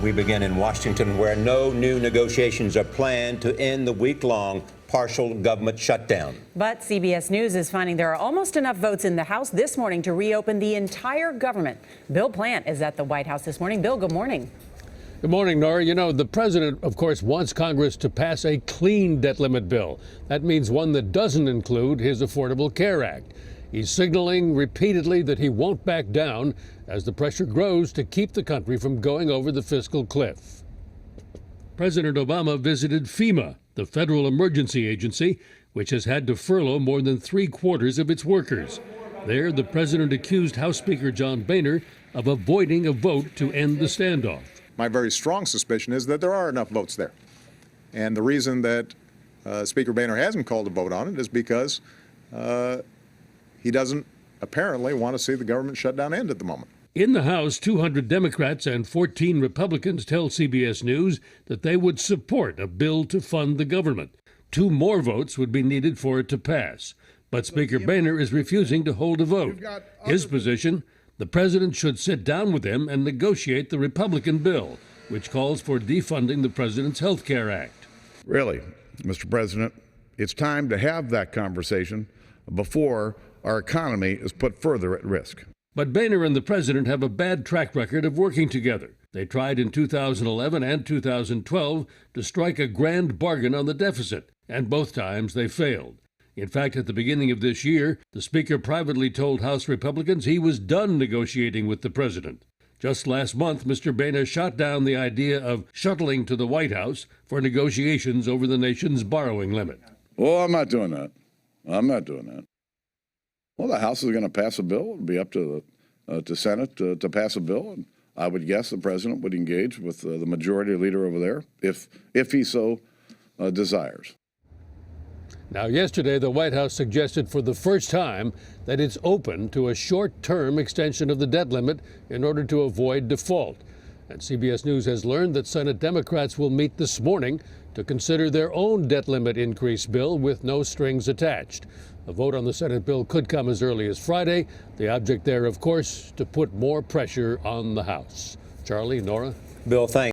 We begin in Washington, where no new negotiations are planned to end the week-long partial government shutdown. But CBS News is finding there are almost enough votes in the House this morning to reopen the entire government. Bill Plante is at the White House this morning. Bill, good morning. Good morning, Nora. You know, the president, of course, wants Congress to pass a clean debt limit bill. That means one that doesn't include his Affordable Care Act. He's signaling repeatedly that he won't back down as the pressure grows to keep the country from going over the fiscal cliff. President Obama visited FEMA, the federal emergency agency, which has had to furlough more than 3/4 of its workers. There, the president accused House Speaker John Boehner of avoiding a vote to end the standoff. My very strong suspicion is that there are enough votes there. And the reason that Speaker Boehner hasn't called a vote on it is because he doesn't apparently want to see the government shutdown end at the moment. In the House, 200 Democrats and 14 Republicans tell CBS News that they would support a bill to fund the government. 2 more votes would be needed for it to pass. But Speaker Boehner is refusing to hold a vote. His position, the president should sit down with him and negotiate the Republican bill, which calls for defunding the president's Health Care Act. Really, Mr. President, it's time to have that conversation before our economy is put further at risk. But Boehner and the president have a bad track record of working together. They tried in 2011 and 2012 to strike a grand bargain on the deficit, and both times they failed. In fact, at the beginning of this year, the Speaker privately told House Republicans he was done negotiating with the president. Just last month, Mr. Boehner shot down the idea of shuttling to the White House for negotiations over the nation's borrowing limit. Well, I'm not doing that. I'm not doing that. Well, the House is going to pass a bill. It'll be up to the Senate to pass a bill. And I would guess the president would engage with the majority leader over there if he so desires. Now, yesterday, the White House suggested for the first time that it's open to a short-term extension of the debt limit in order to avoid default. And CBS News has learned that Senate Democrats will meet this morning to consider their own debt limit increase bill with no strings attached. A vote on the Senate bill could come as early as Friday. The object there, of course, to put more pressure on the House. Charlie, Nora? Bill, thanks.